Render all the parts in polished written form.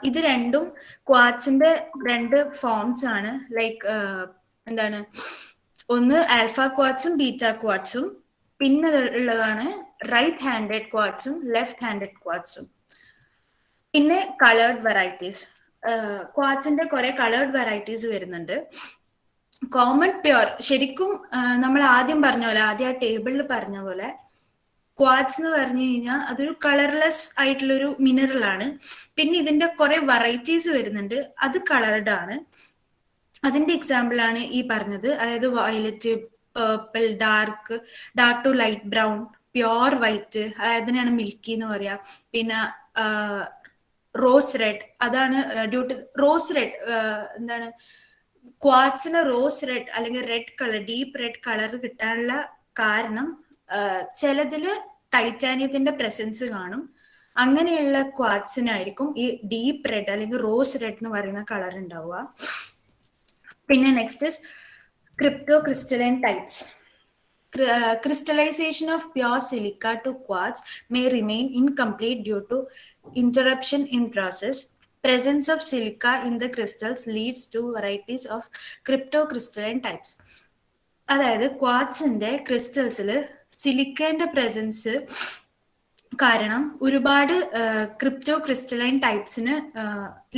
ഇത് രണ്ടും ക്വാർട്സിന്റെ രണ്ട് ഫോംസ് ആണ്. ലൈക്ക് എന്താണ്, ഒന്ന് ആൽഫ ക്വാർട്സും ബീറ്റ ക്വാർട്സും, പിന്നെ ഉള്ളതാണ് റൈറ്റ് ഹാൻഡഡ് ക്വാർട്സും ലെഫ്റ്റ് ഹാൻഡഡ് ക്വാർട്സും. പിന്നെ കളേർഡ് വെറൈറ്റീസ്, ക്വാർട്സിന്റെ കുറെ കളേർഡ് വെറൈറ്റീസ് വരുന്നുണ്ട്. കോമൺ പ്യുർ, ശരിക്കും നമ്മൾ ആദ്യം പറഞ്ഞ പോലെ, ആദ്യം ആ ടേബിളിൽ പറഞ്ഞ പോലെ ക്വാർട്സ് എന്ന് പറഞ്ഞു കഴിഞ്ഞാൽ അതൊരു കളർലെസ് ആയിട്ടുള്ളൊരു മിനറൽ ആണ്. പിന്നെ ഇതിന്റെ കുറെ വെറൈറ്റീസ് വരുന്നുണ്ട്, അത് കളർഡ് ആണ്. അതിന്റെ എക്സാമ്പിൾ ആണ് ഈ പറഞ്ഞത്, അതായത് violet, purple, dark to light brown, pure white, അതിനാണ് മിൽക്കി എന്ന് പറയാ. പിന്നെ റോസ് റെഡ്, അതാണ് ഡ്യൂ ടു റോസ് റെഡ്, എന്താണ് ക്വാർട്സിന് റോസ് റെഡ് അല്ലെങ്കിൽ red colour, deep red colour കിട്ടാനുള്ള കാരണം ചിലതില് ടൈറ്റാനിയത്തിന്റെ പ്രസൻസ് കാണും. അങ്ങനെയുള്ള ക്വാർട്സിനായിരിക്കും ഈ ഡീപ്പ് റെഡ് അല്ലെങ്കിൽ റോസ് റെഡ് എന്ന് പറയുന്ന കളർ ഉണ്ടാവുക. പിന്നെ next is cryptocrystalline types. Crystallization of pure silica to quartz may remain incomplete due to interruption in process. Presence of silica in the crystals leads to varieties of cryptocrystalline types. അതായത് ക്വാർട്സിന്റെ ക്രിസ്റ്റൽസിൽ സിലിക്കന്റെ presence കാരണം ഒരുപാട് cryptocrystalline ടൈപ്സിന്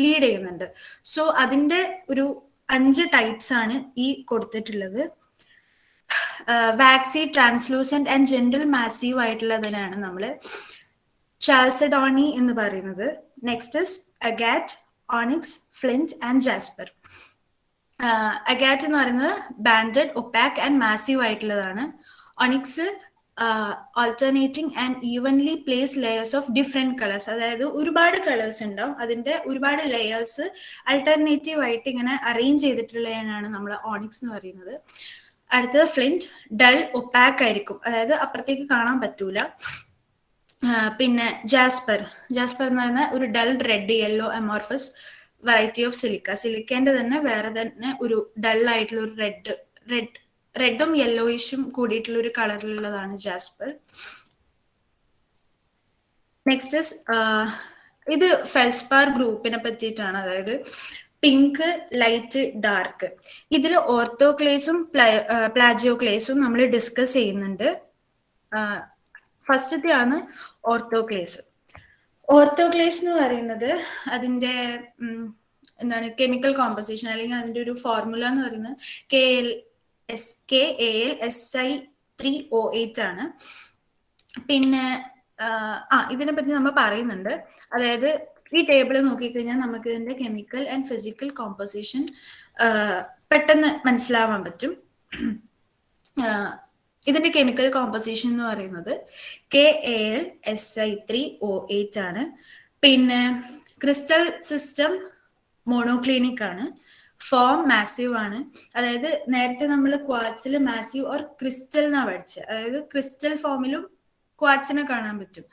lead ചെയ്യുന്നുണ്ട്. So അതിന്റെ ഒരു 5 types ആണ് ഈ കൊടുത്തിട്ടുള്ളത്. Waxy, translucent and general massive ആയിട്ടുള്ളതിനാണ് നമ്മൾ ചാൽസഡോണി എന്ന് പറയുന്നത്. Next is agate, onyx, flint and jasper. Agate എന്ന് പറയുന്നത് ബാൻഡഡ്, ഒപ്പാക് ആൻഡ് മാസീവ് ആയിട്ടുള്ളതാണ്. Onyx alternating and evenly place layers of different colours, അതായത് ഒരുപാട് കളേഴ്സ് ഉണ്ടാവും, അതിന്റെ ഒരുപാട് ലെയേഴ്സ് അൾട്ടർനേറ്റീവ് ആയിട്ട് ഇങ്ങനെ അറേഞ്ച് ചെയ്തിട്ടുള്ളതിനാണ് നമ്മൾ ഓണിക്സ് എന്ന് പറയുന്നത്. അടുത്തത് ഫ്ലിന്റ്, ഡൾ, ഒപ്പാക് ആയിരിക്കും, അതായത് അപ്പുറത്തേക്ക് കാണാൻ പറ്റൂല. പിന്നെ ജാസ്പർ, ജാസ്പർ എന്ന് പറയുന്ന ഒരു dull red yellow amorphous variety of silica. സിലിക്കേന്റെ തന്നെ വേറെ തന്നെ ഒരു ഡൾ ആയിട്ടുള്ള ഒരു റെഡും യെല്ലോയിഷും കൂടിയിട്ടുള്ള ഒരു കളറിലുള്ളതാണ് ജാസ്പർ. നെക്സ്റ്റ് ഇസ് ഇത് ഫെൽസ്പാർ ഗ്രൂപ്പിനെ പറ്റിയിട്ടാണ്, അതായത് പിങ്ക്, ലൈറ്റ്, ഡാർക്ക്. ഇതിൽ ഓർത്തോക്ലേസും പ്ലാജിയോക്ലേസും നമ്മൾ ഡിസ്കസ് ചെയ്യുന്നുണ്ട്. ഫസ്റ്റത്തെ ആണ് ഓർത്തോക്ലേസ്. ഓർത്തോക്ലേസ് എന്ന് പറയുന്നത് അതിന്റെ എന്താണ് കെമിക്കൽ കോമ്പസിഷൻ അല്ലെങ്കിൽ അതിന്റെ ഒരു ഫോർമുല എന്ന് പറയുന്നത് KAlSi3O8 ആണ്. പിന്നെ ഇതിനെ പറ്റി നമ്മൾ പറയുന്നുണ്ട്, അതായത് ഈ ടേബിൾ നോക്കിക്കഴിഞ്ഞാൽ നമുക്ക് ഇതിന്റെ കെമിക്കൽ ആൻഡ് ഫിസിക്കൽ കോമ്പോസിഷൻ പെട്ടെന്ന് മനസ്സിലാവാൻ പറ്റും. ഇതിന്റെ കെമിക്കൽ കോമ്പോസിഷൻ എന്ന് പറയുന്നത് KAlSi3O8 ആണ്. പിന്നെ ക്രിസ്റ്റൽ സിസ്റ്റം മോണോക്ലിനിക് ആണ്. ഫോം മാസീവ് ആണ്, അതായത് നേരത്തെ നമ്മൾ ക്വാർട്സിൽ മാസീവ് ഓർ ക്രിസ്റ്റൽ എന്നാണ് പഠിച്ചത്, അതായത് ക്രിസ്റ്റൽ ഫോമിലും ക്വാർട്സിനെ കാണാൻ പറ്റും.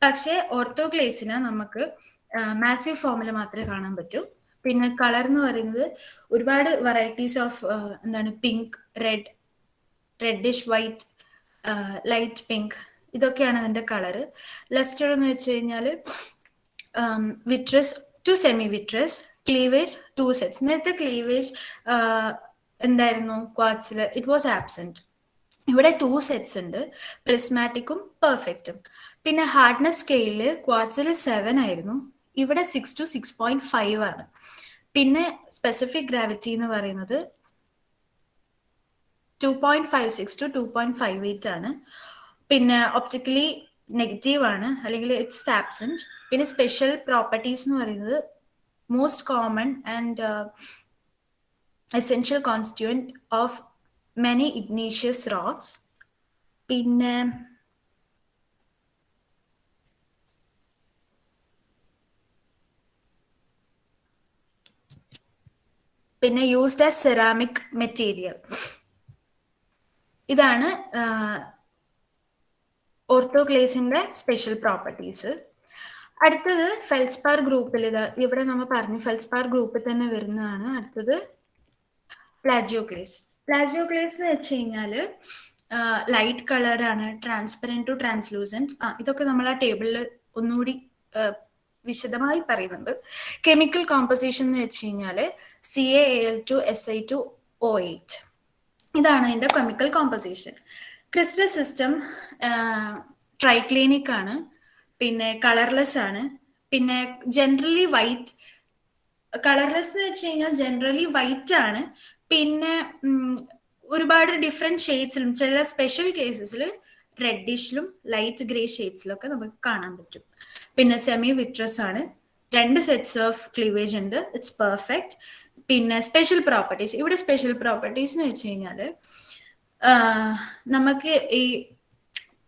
പക്ഷേ ഓർത്തോക്ലേസിന് നമുക്ക് മാസീവ് ഫോമിൽ മാത്രമേ കാണാൻ പറ്റൂ. പിന്നെ കളർ എന്ന് പറയുന്നത് ഒരുപാട് വെറൈറ്റീസ് ഓഫ് എന്താണ് pink, reddish white, light pink, ഇതൊക്കെയാണ് അതിന്റെ കളറ്. ലസ്റ്റർ എന്ന് വെച്ച് കഴിഞ്ഞാൽ vitreous to semi vitreous, cleavage 2 sets. നേരത്തെ ക്ലീവേജ് എന്തായിരുന്നു ക്വാർട്സിൽ, ഇറ്റ് വാസ് ആബ്സെന്റ്. ഇവിടെ 2 സെറ്റ്സ് ഉണ്ട്, പ്രിസ്മാറ്റിക്കും പെർഫെക്റ്റും. പിന്നെ ഹാർഡ്നെസ് സ്കെയില് ക്വാർട്സിൽ 7 ആയിരുന്നു, ഇവിടെ 6 to 6.5 ആണ്. പിന്നെ സ്പെസിഫിക് ഗ്രാവിറ്റി എന്ന് പറയുന്നത് 2.56 to 2.58 ആണ്. പിന്നെ ഒപ്റ്റിക്കലി നെഗറ്റീവ് ആണ്, അല്ലെങ്കിൽ ഇറ്റ്സ് ആബ്സെന്റ്. പിന്നെ സ്പെഷ്യൽ പ്രോപ്പർട്ടീസ് എന്ന് പറയുന്നത് most common and essential constituent of many Ignatius rocks. പിന്നെ യൂസ്ഡ് ആസ് സെറാമിക് മെറ്റീരിയൽ. ഇതാണ് ഓർത്തോക്ലേസിന്റെ സ്പെഷ്യൽ പ്രോപ്പർട്ടീസ്. അടുത്തത് ഫെൽസ്പാർ ഗ്രൂപ്പിൽ, ഇവിടെ നമ്മൾ പറഞ്ഞു ഫെൽസ്പാർ ഗ്രൂപ്പിൽ തന്നെ വരുന്നതാണ്. അടുത്തത് പ്ലാജിയോക്ലേസ്. പ്ലാജിയോക്ലേസ് എന്ന് വെച്ച് കഴിഞ്ഞാല് ലൈറ്റ് കളേർഡ് ആണ്, ട്രാൻസ്പെറൻറ്റ് ടു ട്രാൻസ്ലൂസൻറ്റ്. ഇതൊക്കെ നമ്മൾ ആ ടേബിളിൽ ഒന്നുകൂടി വിശദമായി പറയുന്നുണ്ട്. കെമിക്കൽ കോമ്പോസിഷൻ എന്ന് വെച്ച് കഴിഞ്ഞാൽ CaAl2Si2O8. ഇതാണ് അതിൻ്റെ chemical composition. Crystal system triclinic ആണ്, പിന്നെ കളർലെസ് ആണ്, പിന്നെ ജനറലി വൈറ്റ്. കളർലെസ് എന്ന് വെച്ച് കഴിഞ്ഞാൽ ജനറലി വൈറ്റ് ആണ്, പിന്നെ ഒരുപാട് ഡിഫറെൻറ്റ് ഷെയ്ഡ്സിലും ചില സ്പെഷ്യൽ കേസസിൽ റെഡിഷിലും ലൈറ്റ് ഗ്രേ ഷെയ്ഡ്സിലൊക്കെ നമുക്ക് കാണാൻ പറ്റും. പിന്നെ സെമി വിട്രസ് ആണ്, 2 സെറ്റ്സ് ഓഫ് ക്ലീവേജ് ഉണ്ട്, ഇറ്റ്സ് പെർഫെക്റ്റ്. പിന്നെ സ്പെഷ്യൽ പ്രോപ്പർട്ടീസ്, ഇവിടെ സ്പെഷ്യൽ പ്രോപ്പർട്ടീസ് എന്ന് വെച്ച് കഴിഞ്ഞാൽ നമുക്ക് ഈ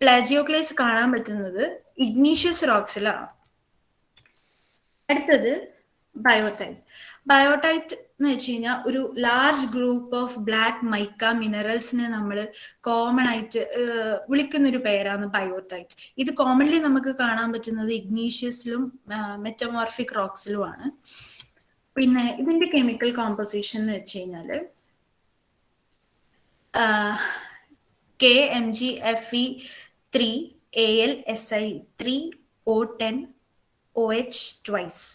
പ്ലാജിയോക്ലേസ് കാണാൻ പറ്റുന്നത് ഇഗ്നീഷ്യസ് റോക്സിലാണ്. അടുത്തത് ബയോടൈറ്റ്. ബയോടൈറ്റ് എന്ന് വെച്ച് കഴിഞ്ഞാൽ ഒരു large group of black mica മിനറൽസിനെ നമ്മൾ കോമൺ ആയിട്ട് വിളിക്കുന്നൊരു പേരാണ് ബയോടൈറ്റ്. ഇത് കോമൺലി നമുക്ക് കാണാൻ പറ്റുന്നത് ഇഗ്നീഷ്യസിലും മെറ്റമോർഫിക് റോക്സിലുമാണ്. പിന്നെ ഇതിന്റെ കെമിക്കൽ കോമ്പോസിഷൻ എന്ന് വെച്ച് കഴിഞ്ഞാൽ KMgFe3AlSi3O10OH ട്വൈസ്.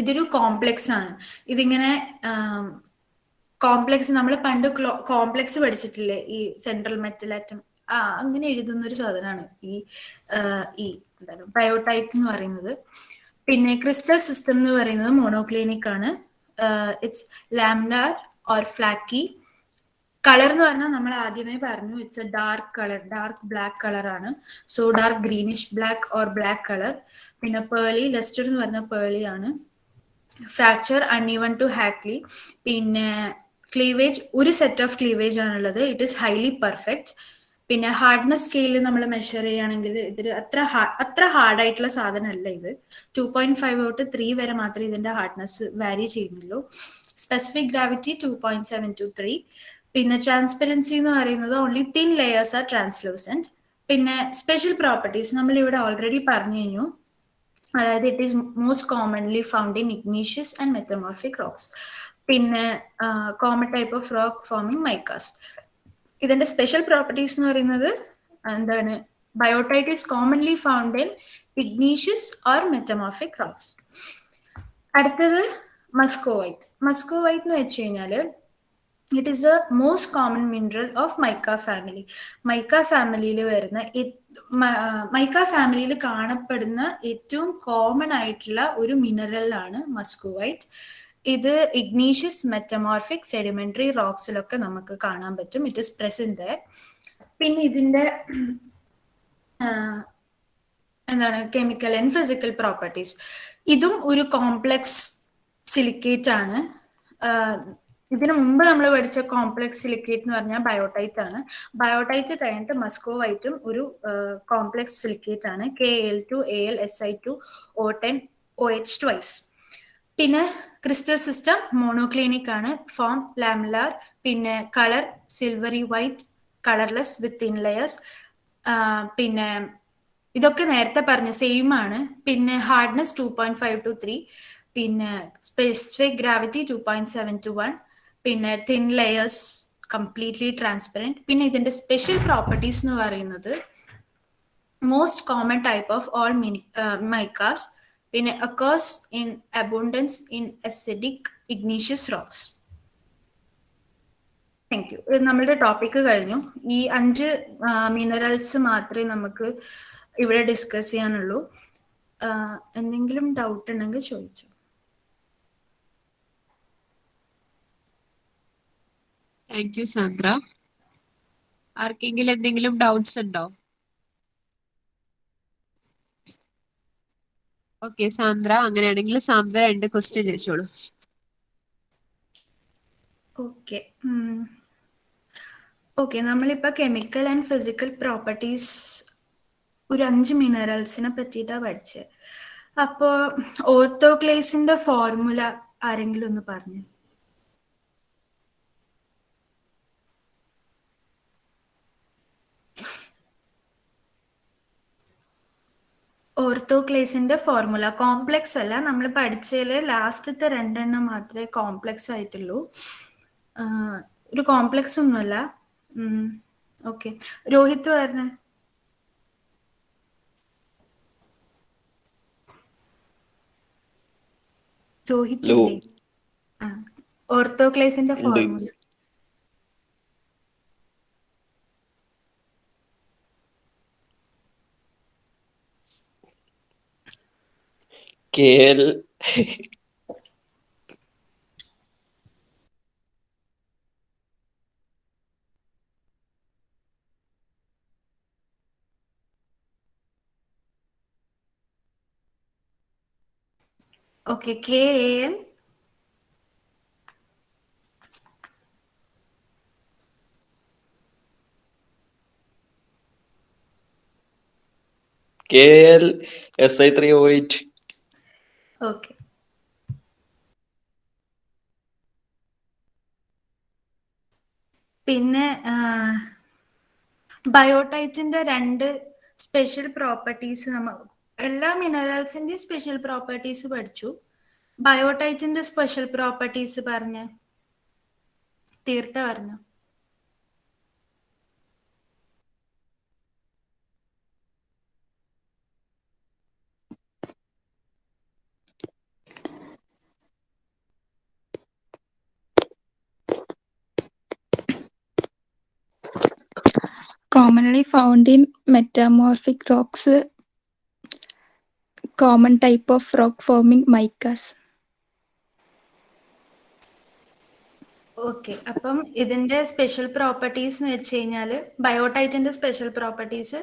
ഇതൊരു കോംപ്ലെക്സ് ആണ്. ഇതിങ്ങനെ കോംപ്ലെക്സ് നമ്മൾ പണ്ട് കോംപ്ലെക്സ് പഠിച്ചിട്ടില്ലേ, ഈ സെൻട്രൽ മെറ്റൽ ആറ്റം അങ്ങനെ എഴുതുന്ന ഒരു സാധനമാണ് ഈ എന്താണ് ബയോടൈറ്റ് എന്ന് പറയുന്നത്. പിന്നെ ക്രിസ്റ്റൽ സിസ്റ്റം എന്ന് പറയുന്നത് മോണോക്ലിനിക് ആണ്. It's laminar or flaky. Colour എന്ന് പറഞ്ഞാൽ നമ്മൾ ആദ്യമേ പറഞ്ഞു, it's a dark colour, dark black കളറാണ്. So dark greenish black or black colour. പിന്നെ പേളി, ലെസ്റ്റർ എന്ന് പറഞ്ഞ പേളി ആണ്. Fracture uneven to hackly. പിന്നെ ക്ലീവേജ് ഒരു സെറ്റ് ഓഫ് ക്ലീവേജ് ആണുള്ളത്, ഇറ്റ് ഈസ് ഹൈലി പെർഫെക്റ്റ്. പിന്നെ ഹാർഡ്നെസ് സ്കെയിലിൽ നമ്മൾ മെഷർ ചെയ്യുകയാണെങ്കിൽ ഇതിൽ അത്ര ഹാർഡായിട്ടുള്ള സാധനമല്ല ഇത്. 2.5 തൊട്ട് 3 വരെ മാത്രമേ ഇതിന്റെ ഹാർഡ്നെസ് വാരി ചെയ്യുന്നുള്ളൂ. Specific gravity 2.7 to 3. പിന്നെ ട്രാൻസ്പെറൻസി എന്ന് പറയുന്നത് only thin layers are translucent. പിന്നെ സ്പെഷ്യൽ പ്രോപ്പർട്ടീസ് നമ്മൾ ഇവിടെ ഓൾറെഡി പറഞ്ഞു കഴിഞ്ഞു. അതായത് it is most commonly found in igneous and metamorphic rocks. പിന്നെ common type of rock forming micas. ഇതിന്റെ സ്പെഷ്യൽ പ്രോപ്പർട്ടീസ് എന്ന് പറയുന്നത് എന്താണ്, biotite is commonly found in igneous or metamorphic rocks. അടുത്തത് മസ്കോവൈറ്റ്. മസ്കോവൈറ്റ് എന്ന് വെച്ച് കഴിഞ്ഞാൽ it is a most common mineral of mica family. Mica ഫാമിലിയിൽ വരുന്ന മൈക്ക ഫാമിലിയിൽ കാണപ്പെടുന്ന ഏറ്റവും കോമൺ ആയിട്ടുള്ള ഒരു മിനറലാണ് മസ്കോവൈറ്റ്. ഇത് ഇഗ്നീഷ്യസ്, മെറ്റമോർഫിക്, സെഡിമെന്ററി റോക്സിലൊക്കെ നമുക്ക് കാണാൻ പറ്റും. It is present. പിന്നെ ഇതിന്റെ എന്താണ് കെമിക്കൽ ആൻഡ് ഫിസിക്കൽ പ്രോപ്പർട്ടീസ്. ഇതും ഒരു കോംപ്ലെക്സ് സിലിക്കേറ്റ് ആണ്. ഇതിനു മുമ്പ് നമ്മൾ പഠിച്ച കോംപ്ലെക്സ് സിലിക്കേറ്റ് എന്ന് പറഞ്ഞാൽ ബയോടൈറ്റ് ആണ്. ബയോടൈറ്റ് കഴിഞ്ഞിട്ട് മസ്കോവൈറ്റും ഒരു കോംപ്ലെക്സ് സിലിക്കേറ്റ് ആണ്. KAl2AlSi2O10OH twice. പിന്നെ ക്രിസ്റ്റൽ സിസ്റ്റം മോണോക്ലിനിക് ആണ്, ഫോം ലാമിലാർ. പിന്നെ കളർ സിൽവറി വൈറ്റ്, കളർലെസ് വിത്ത് തിൻ ലെയേഴ്സ്. പിന്നെ ഇതൊക്കെ നേരത്തെ പറഞ്ഞ സെയിം ആണ്. പിന്നെ ഹാർഡ്നെസ് 2.5 to 3. പിന്നെ സ്പെസിഫിക് ഗ്രാവിറ്റി 2.7 to 1. പിന്നെ തിൻ ലെയേഴ്സ്, കംപ്ലീറ്റ്ലി ട്രാൻസ്പെറൻറ്റ്. പിന്നെ ഇതിന്റെ സ്പെഷ്യൽ പ്രോപ്പർട്ടീസ് എന്ന് പറയുന്നത് most common type of all micas. പിന്നെ occurs in abundance in acidic igneous rocks. Thank you. ഇത് നമ്മളുടെ ടോപ്പിക്ക് കഴിഞ്ഞു. ഈ 5 മിനറൽസ് മാത്രമേ നമുക്ക് ഇവിടെ ഡിസ്കസ് ചെയ്യാനുള്ളൂ. എന്തെങ്കിലും ഡൗട്ട് ഉണ്ടെങ്കിൽ ചോദിച്ചു. Thank you Sandra. ആർക്കെങ്കിലും എന്തെങ്കിലും ഡൗട്ട്സ് ഉണ്ടോ? ഓക്കെ സാന്ദ്ര, അങ്ങനെയാണെങ്കിൽ സാന്ദ്ര 2 ക്വസ്റ്റ്യൻ ചോദിച്ചോളൂ. ഓക്കെ, നമ്മളിപ്പോൾ കെമിക്കൽ ആൻഡ് ഫിസിക്കൽ പ്രോപ്പർട്ടീസ് ഒരു 5 മിനറൽസിനെ പറ്റിയിട്ടാണ് പഠിച്ചത്. അപ്പോൾ ഓർത്തോക്ലേസിന്റെ ഫോർമുല ആരെങ്കിലും ഒന്ന് പറഞ്ഞു. ഓർത്തോക്ലേസിന്റെ ഫോർമുല കോംപ്ലെക്സ് അല്ല, നമ്മൾ പഠിച്ചതിൽ ലാസ്റ്റത്തെ 2 മാത്രമേ കോംപ്ലെക്സ് ആയിട്ടുള്ളൂ. ഒരു കോംപ്ലെക്സ് ഒന്നുമല്ല. ഓക്കെ, രോഹിത് പറഞ്ഞേ. രോഹിത് ലോ ഇല്ലേ? ആ, ഓർത്തോക്ലേസിന്റെ ഉണ്ട്. Formula. KL okay, KAL KL Si3O8. Okay. പിന്നെ ബയോടൈറ്റിന്റെ 2 സ്പെഷ്യൽ പ്രോപ്പർട്ടീസ് നമ്മൾ എല്ലാ മിനറൽസിന്റെ സ്പെഷ്യൽ പ്രോപ്പർട്ടീസ് പഠിച്ചു. ബയോടൈറ്റിന്റെ സ്പെഷ്യൽ പ്രോപ്പർട്ടീസ് പറഞ്ഞ് തീർത്ത പറഞ്ഞു. Commonly found in metamorphic rocks, common type of rock forming micas. Okay, അപ്പം ഇതിന്റെ സ്പെഷ്യൽ പ്രോപ്പർട്ടീസ് എന്ന് വെച്ച് കഴിഞ്ഞാൽ ബയോടൈറ്റിന്റെ സ്പെഷ്യൽ പ്രോപ്പർട്ടീസ്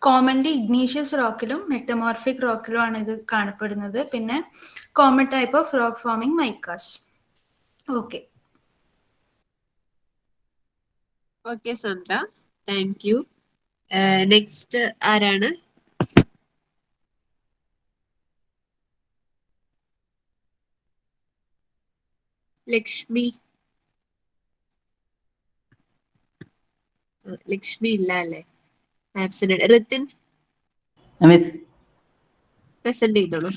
കോമൺലി ഇഗ്നീഷ്യസ് റോക്കിലും മെറ്റമോർഫിക് റോക്കിലും ആണ് ഇത് കാണപ്പെടുന്നത്. പിന്നെ common type of rock forming micas. Okay. Okay Sandra, thank you. Next ആരാണ്? ലക്ഷ്മി. ലക്ഷ്മി ഇല്ല അല്ലേ? ആബ്സെന്റ്. റിത്തിൻ മിസ് പ്രസന്റ് ചെയ്തോളൂ.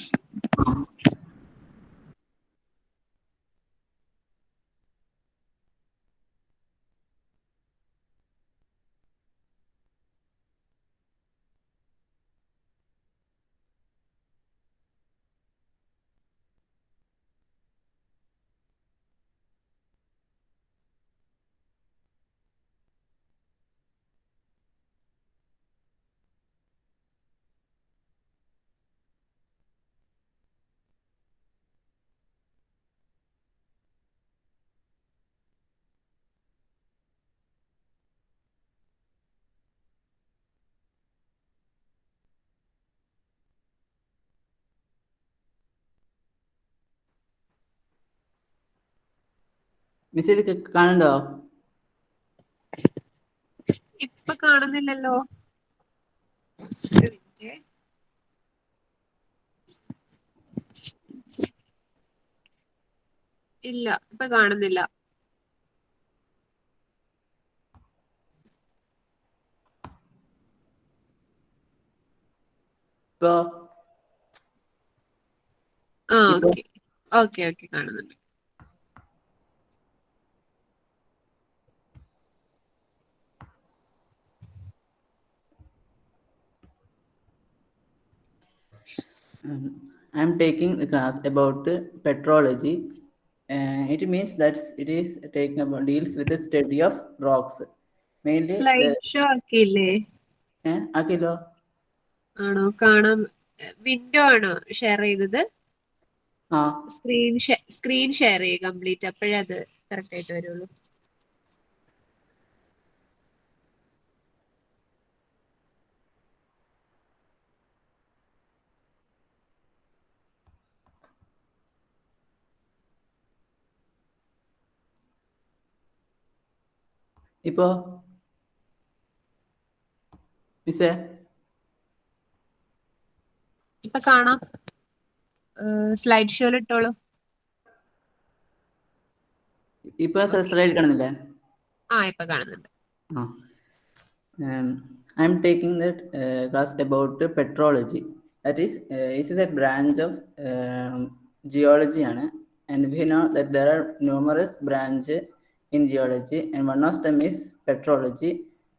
മിസ് ഇത് കാണണ്ടോ? ഇപ്പൊ കാണുന്നില്ലല്ലോ. ഇല്ല, ഇപ്പൊ കാണുന്നില്ല. ഇപ്പോ ആ ഇപ്പൊ ഓക്കെ ഓക്കെ ഓക്കെ, കാണുന്നുണ്ട്. I'm taking the class about petrology. It means that it is taking about deals with the study of rocks. Mainly the slide show ആക്കിയില്ലേ? ആക്കിയല്ലോ. ആണോ? കാണാം. വിൻഡോ ആണോ ഷെയർ ചെയ്തത്? ആ സ്ക്രീൻ ഷെയർ ചെയ്യുക കംപ്ലീറ്റ്, അപ്പോഴേ അത് കറക്റ്റ് ആയിട്ട് വരുള്ളൂ. ഇപ്പോ മിസ്സേ ഇപ്പൊ കാണാം. സ്ലൈഡ് ഷോയിൽ ഇട്ടോളൂ. ഇപ്പൊ സ്ലൈഡ് കാണുന്നില്ലേ? ആ ഇപ്പൊ കാണുന്നുണ്ട്. I'm taking that class about petrology. That is, it is a branch of geology, and we know that there are numerous branches in geology, and one of them is petrology,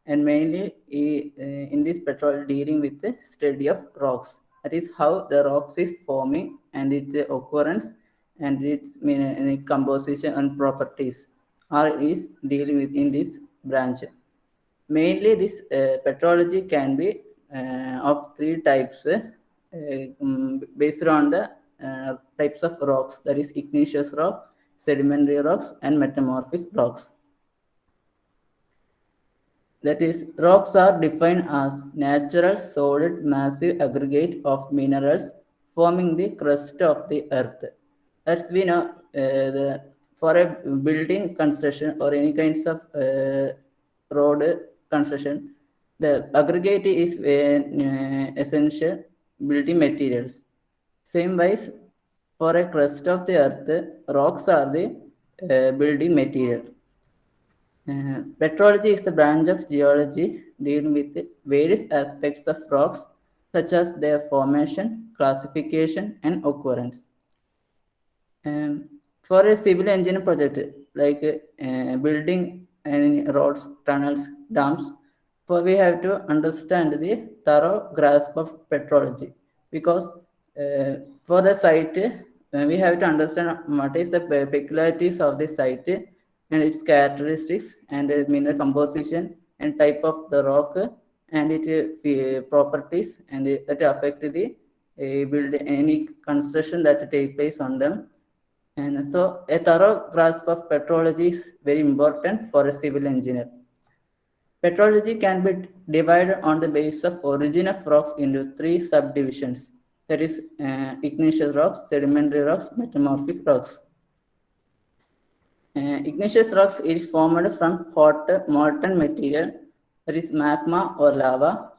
and mainly in this petrology dealing with the study of rocks. That is how the rocks is forming and its occurrence and its composition and properties is dealing with in this branch. Mainly, this petrology can be of three types based on the types of rocks, that is igneous rock, sedimentary rocks, and metamorphic rocks. That is, rocks are defined as natural, solid, massive aggregate of minerals forming the crust of the earth. As we know, for a building construction or any kinds of road construction, the aggregate is essential building materials. Same wise, for a crust of the earth, rocks are the building material. Petrology is the branch of geology dealing with various aspects of rocks, such as their formation, classification, and occurrence. For a civil engineering project like building and roads, tunnels, dams, we have to understand the thorough grasp of petrology, because for the site we have to understand what is the peculiarities of the site and its characteristics and mineral composition and type of the rock and its properties and that affect the build any construction that take place on them. And so a thorough grasp of petrology is very important for a civil engineer. Petrology can be divided on the basis of origin of rocks into three subdivisions, that is igneous rocks, sedimentary rocks, metamorphic rocks. Igneous rocks is formed from hot molten material, that is magma or lava.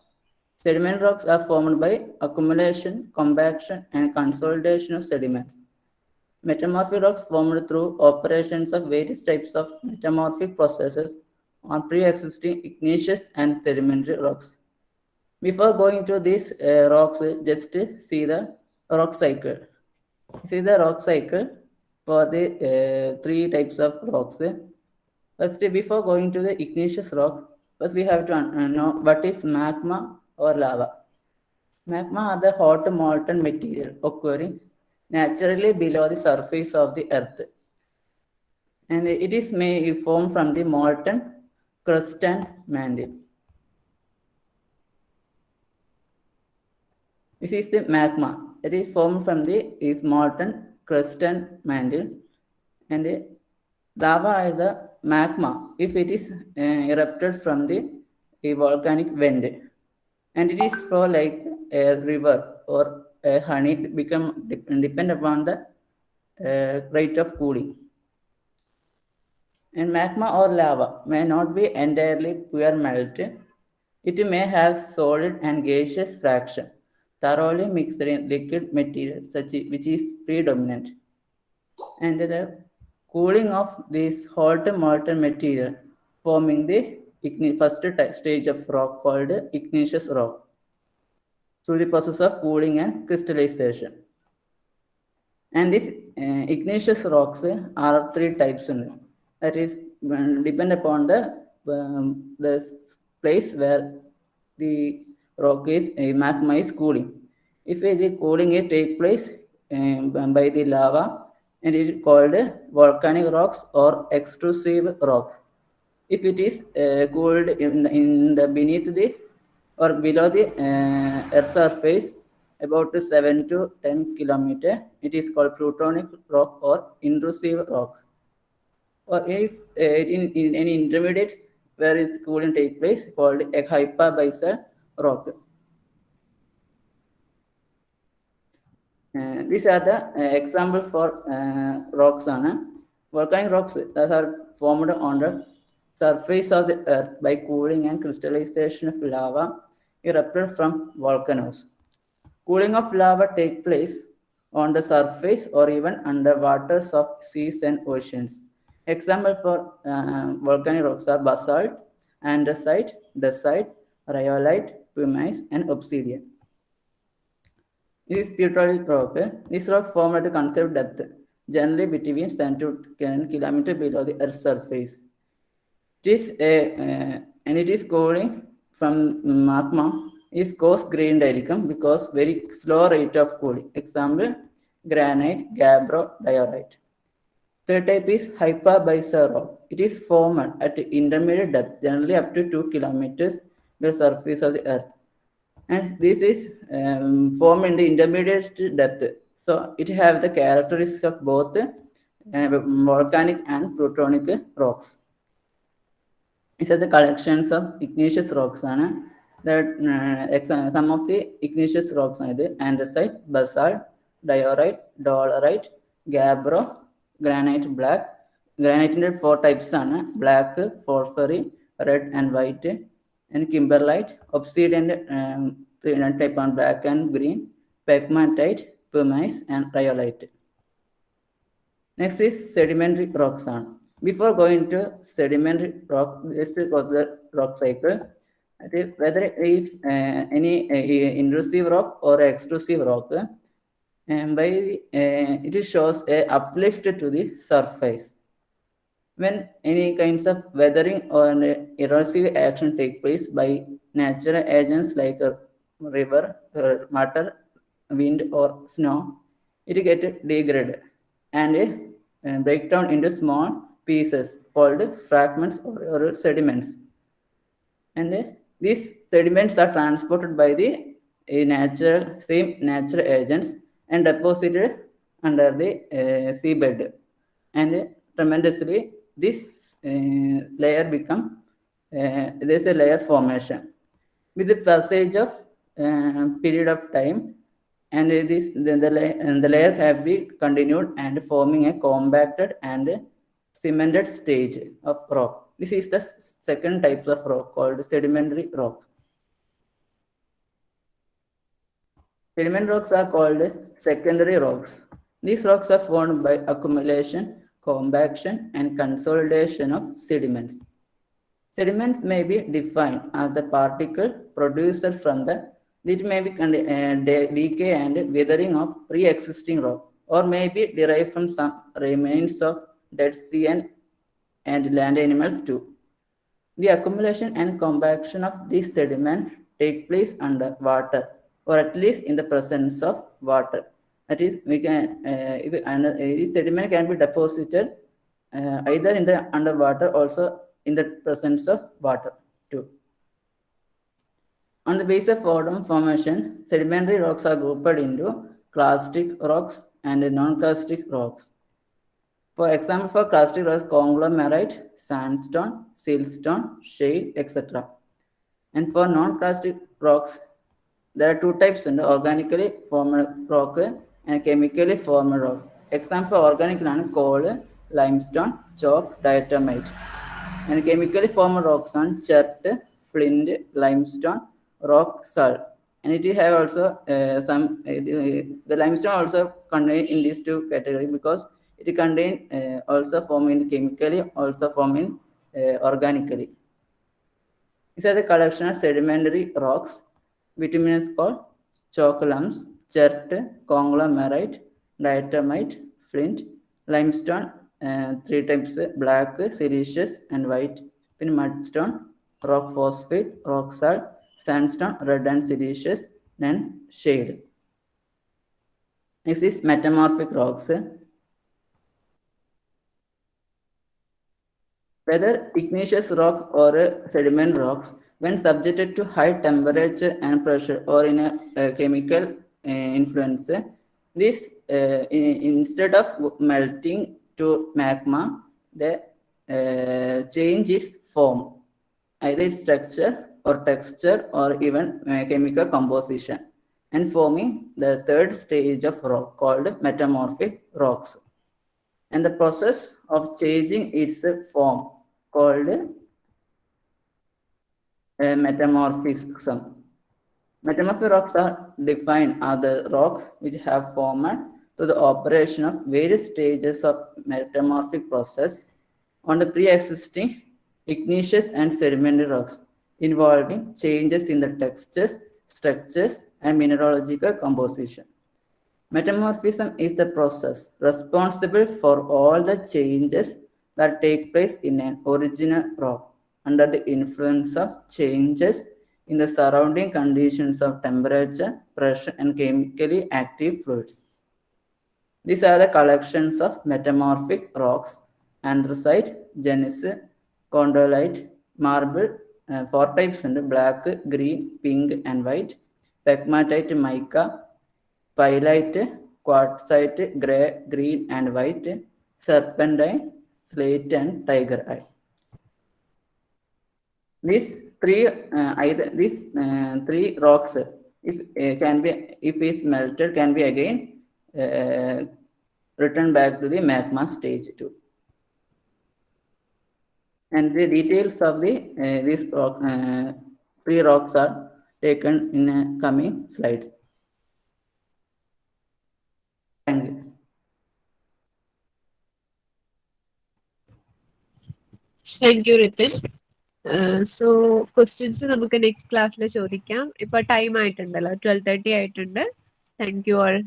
Sediment rocks are formed by accumulation, compaction, and consolidation of sediments. Metamorphic rocks formed through operations of various types of metamorphic processes on pre-existing igneous and sedimentary rocks. Before going to these rocks, just see the rock cycle. See the rock cycle for the three types of rocks. First, before going to the igneous rock, first we have to know what is magma or lava. Magma are the hot molten material occurring naturally below the surface of the earth, and it is formed from the molten crust and mantle. This is the magma. It is formed from the molten crust and mantle, and lava is the magma if it is erupted from the volcanic vent, and it is flow like a river or a honey, depend upon the rate of cooling. And magma or lava may not be entirely pure melt. It may have solid and gaseous fraction, thoroughly mixed in liquid material, which is predominant. And the cooling of this hot molten material forming the first stage of rock called igneous rock through the process of cooling and crystallization. And these igneous rocks are three types. That is, depend upon the place where the rock is magma is cooling. If the cooling take place by the lava, and it is called volcanic rocks or extrusive rock. If it is cooled in the beneath the or below the earth surface about 7 to 10 kilometer, it is called plutonic rock or intrusive rock. Or if in any intermediates where its cooling take place, called a hyperbizal rock. These are the example for rocks. Volcanic rocks that are formed on the surface of the earth by cooling and crystallization of lava erupted from volcanoes. Cooling of lava takes place on the surface or even under waters of seas and oceans. Example for volcanic rocks are basalt, andesite, dacite, rhyolite, pumice, and obsidian. This is petroleum rock. These rocks form at a conserved depth, generally between 7 to 10 km below the Earth's surface. And it is cooling from magma is coarse grained because very slow rate of cooling. Example, granite, gabbro, diorite. Third type is hyperbyzar rock. It is formed at intermediate depth, generally up to 2 kilometers below the surface of the earth. And this is formed in the intermediate depth. So it have the characteristics of both volcanic and plutonic rocks. These are the collections of igneous rocks. Some of the igneous rocks are the andesite, basalt, diorite, dolerite, gabbro, granite black. Granite in 4 types are black, porphyry, red and white, and kimberlite, obsidian type on black and green, pegmatite, pumice, and rhyolite. Next is sedimentary rocks. Before going to sedimentary rock, just go to the rock cycle. Whether if any intrusive rock or extrusive rock, it shows a uplift to the surface. When any kinds of weathering or erosive action take place by natural agents like a river, water, wind, or snow, it gets degraded and break down into small pieces called fragments or sediments. And these sediments are transported by the same natural agents and deposited under the seabed. And tremendously, this layer become there's a layer formation. With the passage of period of time, and the layer have been continued and forming a compacted and cemented stage of rock. This is the second type of rock called sedimentary rock. Sediment rocks are called secondary rocks. These rocks are formed by accumulation, compaction, and consolidation of sediments. Sediments may be defined as the particle produced from it may be decay and weathering of pre-existing rock, or may be derived from some remains of dead sea and land animals too. The accumulation and compaction of these sediments take place under water, or at least in the presence of water. That is, this sediment can be deposited either in the underwater, also in the presence of water too. On the basis of Odom formation, sedimentary rocks are grouped into clastic rocks and non-clastic rocks. For example, for clastic rocks, conglomerate, sandstone, siltstone, shale, etc. And for non-clastic rocks, there are 2 types: organically formed rock and chemically formed rock. Example for organic are coal, limestone, chalk, diatomite. And chemically formed rocks are chert, flint, limestone, rock salt. And it have also the limestone also contained in these 2 categories because it contain also forming chemically, also forming organically. These are the collection of sedimentary rocks. Bituminous called chalk lumps, chert, conglomerate, diatomite, flint, limestone, 3 types: black, silicious, and white. Then mudstone, rock phosphate, rock salt, sandstone, red and silicious, then shale. This is metamorphic rocks. Whether igneous rock or sediment rocks, when subjected to high temperature and pressure or in a chemical influence, this instead of melting to magma, the change its form, either its structure or texture or even chemical composition, and forming the 3rd stage of rock called metamorphic rocks. And the process of changing its form called metamorphism. Metamorphic rocks are defined as the rocks which have formed through the operation of various stages of metamorphic process on the pre-existing igneous and sedimentary rocks, involving changes in the textures, structures, and mineralogical composition. Metamorphism is the process responsible for all the changes that take place in an original rock under the influence of changes in the surrounding conditions of temperature, pressure, and chemically active fluids. These are the collections of metamorphic rocks: andesite, gneiss, condylite, marble. 4 types ഉണ്ട്: black, green, pink and white. Pegmatite, mica, pyrite, quartzite, gray, green and white. Serpentine, slate and tiger eye. These three rocks, if is melted, can be again returned back to the magma stage 2. And the details of these three rocks are taken in coming slides. Thank you. Thank you, Ritin. So questions നമുക്ക് next ക്ലാസ്സിൽ ചോദിക്കാം. ഇപ്പൊ time ആയിട്ടുണ്ടല്ലോ, 12:30 ആയിട്ടുണ്ട്. Thank you all.